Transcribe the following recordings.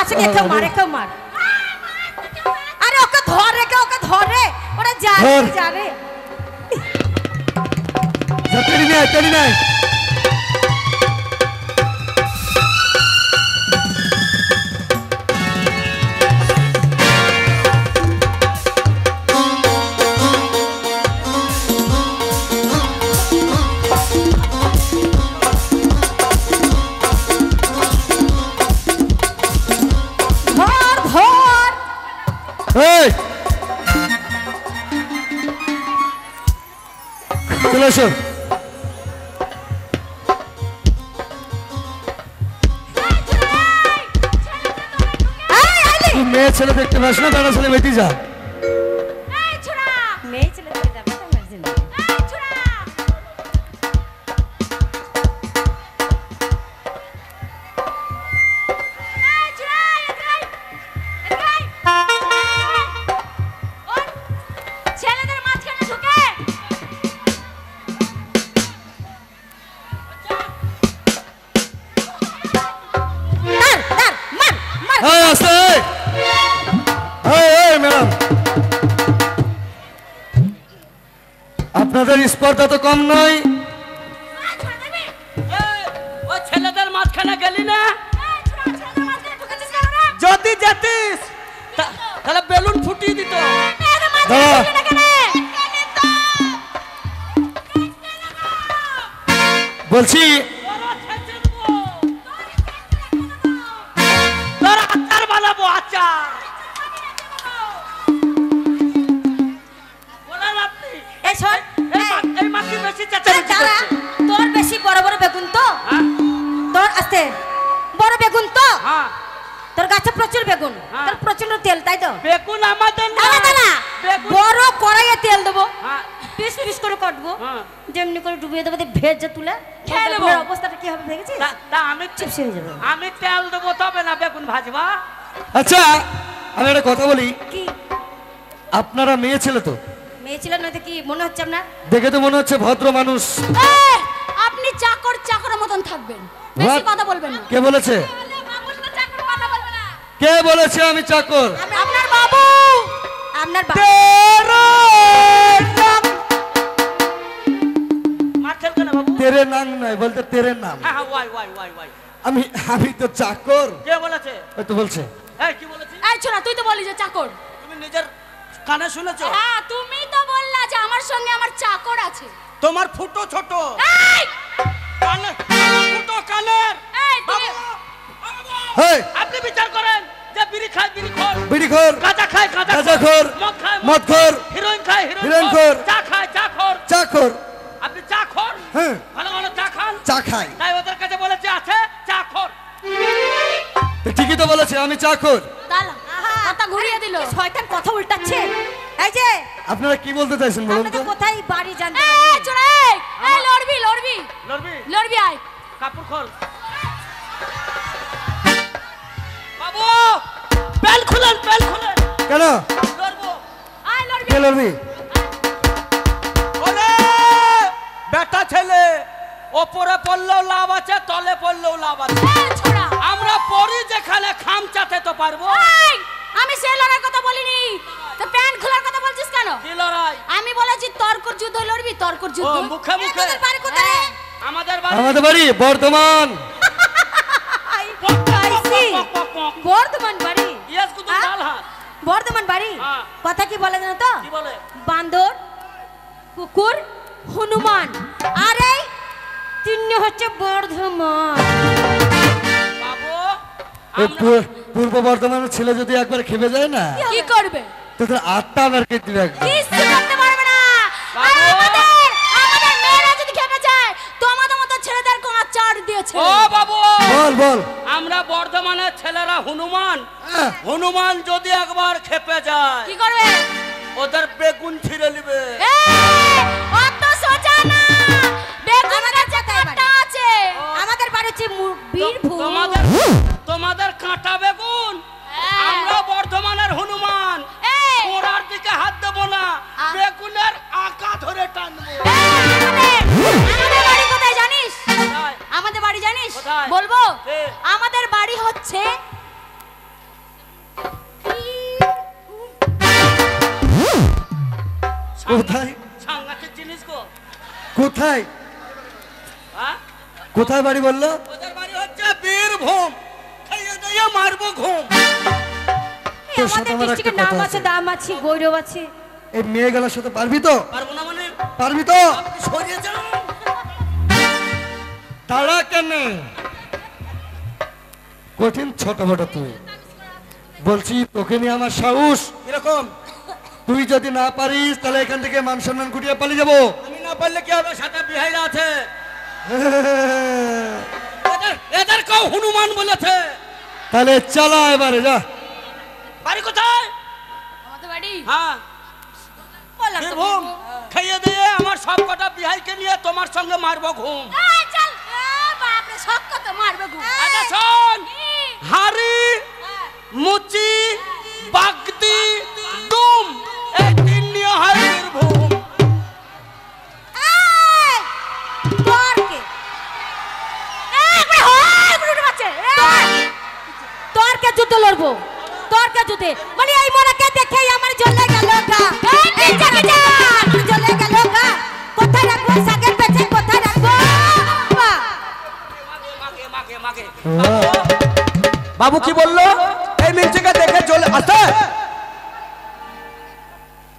আছে কেউ মারে কেউ মার আরে ওকে ধরে কে ওকে ধরে ওরা জানে জানে যাত্রী নাই চলি নাই চলে এসো মেয়ে ছেলে দেখতে পাস না দাদা ছেলে বেটি যা মেয়ে ছেলে দেখতে যাবে আপনাদের স্পর্ধা তো কম নয় ওই ছেলেদের মাঝখানে গেলি না যদি যেতিস তাহলে বেলুন ফুটিয়ে দিত বলছি তোর আচার বানাবো আচার তোর বেশি বড় বড় বেগুন তো তোর আস্তে বড় বেগুন তো তোর গাছে প্রচুর বেগুন তোর প্রচন্ড তেল তাই তো বেগুন আমাদের না বড় কড়াইয়ে তেল দেবো পিস পিস করে কাটবো যেমনি করে ডুবিয়ে দেবো ভেজে তুলে অবস্থাটা কি হবে দেখেছিস আমি চিপসে হয়ে যাবে আমি তেল দেবো তবে না বেগুন ভাজবা আচ্ছা আমি একটা কথা বলি কি আপনারা মেয়ে ছেলে তো মেয়ে ছিল না কি মনে হচ্ছে আপনার দেখে তো মনে হচ্ছে ভদ্র মানুষ আপনি চাকর চাকরের মতন থাকবেন বেশি কথা বলবেন না কে বলেছে কে বলেছে আমি চাকর আপনার বাবু আপনার বাবু মারছেন কেন বাবু তেরে নাম নয় বলতে তেরে নাম ওয়াই আমি তো চাকর কে বলেছে ওই তো বলছে এই কি বলেছিস এই ছোড়া তুই তো বলি যে চাকর তুমি নিজের কানে শুনেছো হ্যাঁ তুমি তো বললা যে আমার সঙ্গে আমার চাকর আছে তোমার ফুটো ছোট এই কানে ফুটো কানের এই তুমি এই আপনি বিচার করেন যে বিড়ি খায় বিড়িখোর বিড়িখোর গাঁজা খায় গাঁজাখোর মদ খায় মদখোর হিরোইন খায় হিরোইনখোর চা খায় চাখোর চাকর আপনি চাখোর হ্যাঁ ভালো ভালো চা খান চা খাই তাই ওদের কাছে বলেছে আছে চাখোর ঠিকই তো বলেছে আমি চাকর তালা কথা ঘুরিয়ে দিল শয়তান কথা উল্টাচ্ছে এই যে আপনারা কি বলতে চাইছেন বলুন তো আপনাদের কোথায় বাড়ি জানতে এই ছোড়া এই লড়বি লড়বি লড়বি লড়বি আয় কাপড় খোল বাবু বেল খুলেন কেন লড়বো আয় লড়বি কে লড়বি ওরে বেটা ছেলে ওপরে পড়লেও লাভ আছে তলে পড়লেও লাভ আছে এই ছোড়া আমরা পড়ি যেখানে খামচাতে তো পারবো এই আমি সে লড়ার কথা বলিনি তো প্যান্ট খোলার কথা বলছিস কেন কি লড়াই আমি বলেছি তর্কর যুদ্ধ লড়বি তর্কর যুদ্ধ ও মুখে মুখে তোদের বাড়ি কোথায় আমাদের আমাদের বাড়ি বর্ধমান বর্ধমান বাড়ি ইয়েস কুতুব লাল হাত বর্ধমান বাড়ি হ্যাঁ। কথা কি বলে জানো তো কি বলে বান্দর কুকুর হনুমান আর এই তিনটে হচ্ছে বর্ধমান বাবু এই পূর্ব বর্ধমানের ছেলে যদি একবার খেপে যায় না কি করবে তোদের আটটা আনার কে দিবে কিছু করতে পারবে না আর আমাদের মেয়েরা যদি খেপে যায় তোমাদের মতো ছেলেদেরকে আচার দিয়েছে ও বাবু বল আমরা বর্ধমানের ছেলেরা হনুমান যদি একবার খেপে যায় কি করবে ওদের বেগুন ছিঁড়ে নিবে অত সোজা না বেগুনের কাছে কাঁটা আছে আমাদের বাড়ি হচ্ছে বীরভূম তোমাদের কাঁটা বেগুন আমরা বর্ধমানের হনুমান ওরার দিকে হাত দেব না বেগুনের আঁকা ধরে টানবো আমাদের বাড়ি কোথায় জানিস আমাদের বাড়ি জানিস বলবো আমাদের বাড়ি হচ্ছে কোথায় সাংঘাতিক জিনিস গো। কোথায় হ্যাঁ? কোথায় বাড়ি বললো? ওদের বাড়ি হচ্ছে বীরভূম। খাইয়ে দিয়ে মারবো ঘুম। তোর সাথে আমাদের আমার একটা ডিস্ট্রিক্টের নাম কথা আছে, আছে। দাম আছে, গৌরব আছে। এই মেয়েগুলোর সাথে পারবি তো? পারবো না মানে? পারবি তো? আপনি সরিয়ে যান। তারা কেন কঠিন ছোট বড় তুই বলছি তোকে নিয়ে আমার সাহস। এরকম তুই যদি না পারিস তাহলে এখান থেকে মান সম্মান গুটিয়ে পালিয়ে যাবো। আমি না পারলে কি হবে? সাথে বিহাইরা আছে। এদের কেউ হনুমান বলেছে। তাহলে চালা এবারে যা। বাড়ি কোথায়? আমাদের বাড়ি হ্যাঁ বললাম তো বীরভূম। খাইয়ে দিয়ে আমার সব কটা বিহাইকে নিয়ে তোমার সঙ্গে মারবো ঘুম। এই চল, বাপ রে, সব কত মারবে গো। আচ্ছা শোন, হাড়ি, মুচি, বাগদি, দুম, এই তিন নিয়ে হয় বীরভূম। এই তোর কে? একবার হয় বুড়ো বাচ্চা। তোর কে যুদ্ধ লড়বো? তোর কে যুদ্ধে? বলি এই মোরাকে দেখেই আমার জ্বলে গেল গা। এই জায়গা যা, আমার জ্বলে গেল গা। কোথায় রাখবো সাগের পেছে, কোথায় রাখবো? মাগে মাগে মাগে। বাবু কি বললো? এই মিনসিকে দেখে চলে আসে।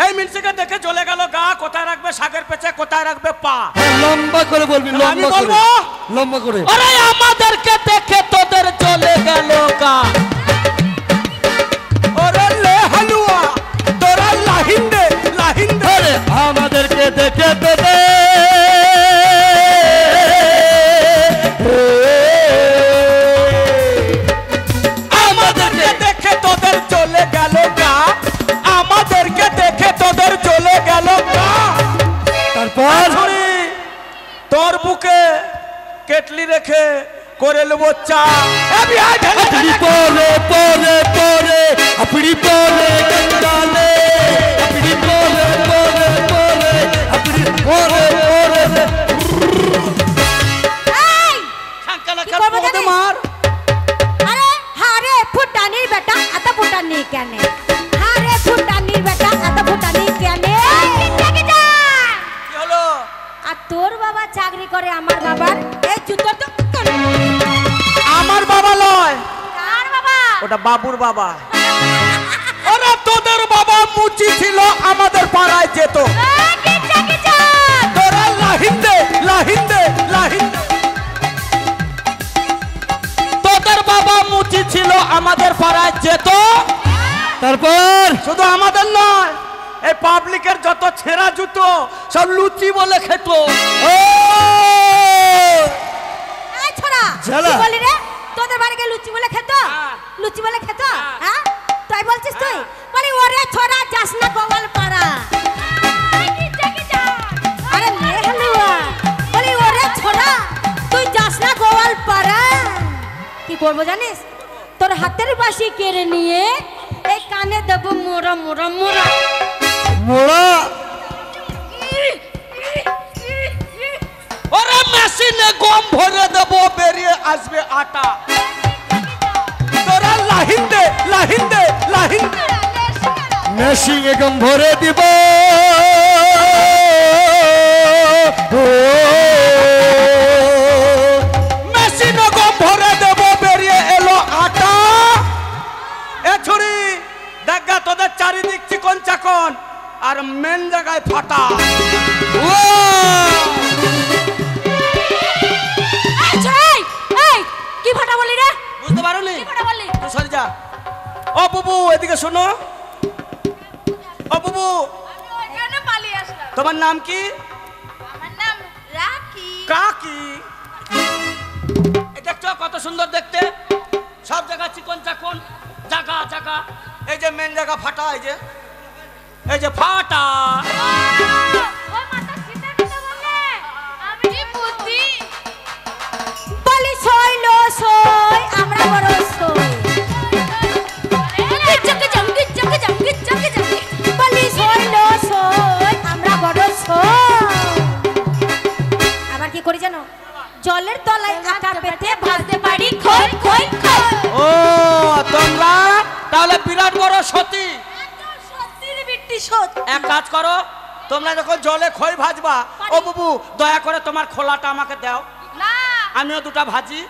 এই মিনসিকে দেখে চলে গেল গা। কোথায় রাখবে সাগের পেছে, কোথায় রাখবে পা? লম্বা করে বলবি, আমি লম্বা করে বলবো? লম্বা করে। আরে আমাদেরকে দেখে তোদের চলে গেল গা। ওরে লে হালুয়া তোরা লাহিন্দে লাহিন্দে। আরে আমাদেরকে দেখে তোদের আমাদেরকে দেখে তোদের চলে গেল গা। আমাদেরকে দেখে তোদের চলে গেল গা। তারপর ছুরি তোর বুকে কেটলি রেখে করে নেবো চা। এ বিহাই ঢেলে আপনি পরে পরে পরে আপনি পরে গঙ্গালে আপনি পরে পরে পরে আপনি পরে পরে এই শাঙ্কালা কি করবো কাপড় জানিস? মার। আরে হারে ফুটানির বেটা এত ফুটানি কেন? হারে ফুটানির বেটা এত ফুটানি কেন? কি হলো? আর তোর বাবা চাকরি করে আমার বাবার এই জুতো তো আমার বাবা লয়, কার বাবা? ওটা বাবুর বাবা। ওরা তোদের বাবা মুচি ছিল, আমাদের পাড়ায় যেত। এই গিচ্ছা গিচ্ছা। তোরা লাহিন্দে লাহিন্দে লাহিন্দে। তোদের বাবা মুচি ছিল, আমাদের পাড়ায় যেত। তারপর শুধু আমাদের নয়, এই পাবলিকের যত ছেঁড়া জুতো সব লুচি বলে খেত। ও এই ছোড়া জ্বালা। কি বলি রে? তোদের বাড়ি গিয়ে লুচি বলে খেত? হ্যাঁ। লুচি বলে খেত? হ্যাঁ। হ্যাঁ তুই বলছিস তুই? বলি ওরে ছোড়া যাস না গোয়াল পাড়া। আরে লে হালুয়া, বলি ওরে ছোড়া তুই যাস না গোয়াল পাড়া। কি করবো জানিস? তোর হাতের বাসি কেড়ে নিয়ে এই কানে দেবো মোরা মোরা মোরা। মোড়া ওরে মেশিনে গম ভরে দেবো, বেরিয়ে আসবে আটা। তোরা লাহিন্দে লাহিন্দে লাহিন্দে। মেশিং একদম ভরে দিব ও মেশিনে গম ভরে দেবো, বেরিয়ে এলো আটা। এ ছুরি দেখা তোদের চারিদিক চিকন চাকন, আর মেন জায়গায় ফাটা। ও এই কি ফাটা বলি রে? বুঝতে পারোনি? কি ফাটা বললি? তো সরি যা। ও বুবু এদিকে শোনো। ও বুবু ওইখানে পালিয়ে আসলাম। তোমার নাম কি? আমার নাম রাকি। কাকি। এই দেখছো কত সুন্দর দেখতে, সব জায়গা চিকন চাকন, জায়গা জায়গা। এই যে মেন জায়গা ফাটা, এই যে ফাটা। ওই মাথা সিধা কথা বলে আমি কি বুদ্ধি বলি সইল সই আমরা বড় সই গিচ্চকে জঙ্গি জঙ্গি জঙ্গি জঙ্গি জঙ্গি বলি সইল সই আমরা বড় সই। আবার কি করি জানো? জলের তলায় আটা পেতে ভাজতে পারি খই খই খই। ও তোমরা তাহলে বিরাট বড় সতী। সত্যি বিট্টি সত। এক কাজ করো, তোমরা যখন জলে খই ভাজবা, ও বাবু দয়া করে তোমার খোলাটা আমাকে দাও, না আমিও দুটা ভাজি।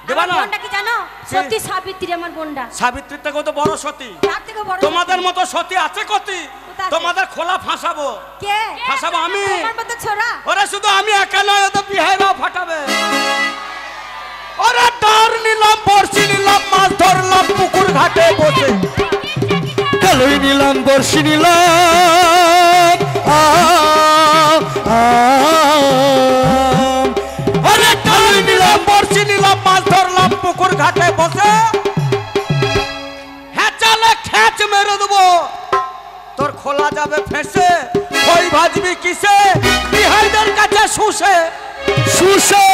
দেবা না? বোনটা কি জানো? সত্যি সাবিত্রী আমার বোনটা। সাবিত্রীর থেকেও তো বড় সতী। তার থেকে বড় তোমাদের মতো সতী আছে কতি? কোথায় আছে? তোমাদের খোলা ফাঁসাবো। কে? ফাঁসাবো আমি। তোমার মতো ছোড়া। ওরে শুধু আমি একা নয়, তো বিহাইরাও ফাটাবে। ওরে ডার নিলাম, বড়শি নিলাম, মাছ ধরলাম পুকুর ঘাটে বসে। কালই নিলাম বর্ষি নিলাম ওরে ডার নিলাম, বড়শি নিলাম, মাছ ধরলাম পুকুর ঘাটে বসে। হ্যাচালে খ্যাচ মেরে দেবো, তোর খোলা যাবে ফেঁসে। খই ভাজবি কিসে? বিহাইদের কাছে শুষে। সুসে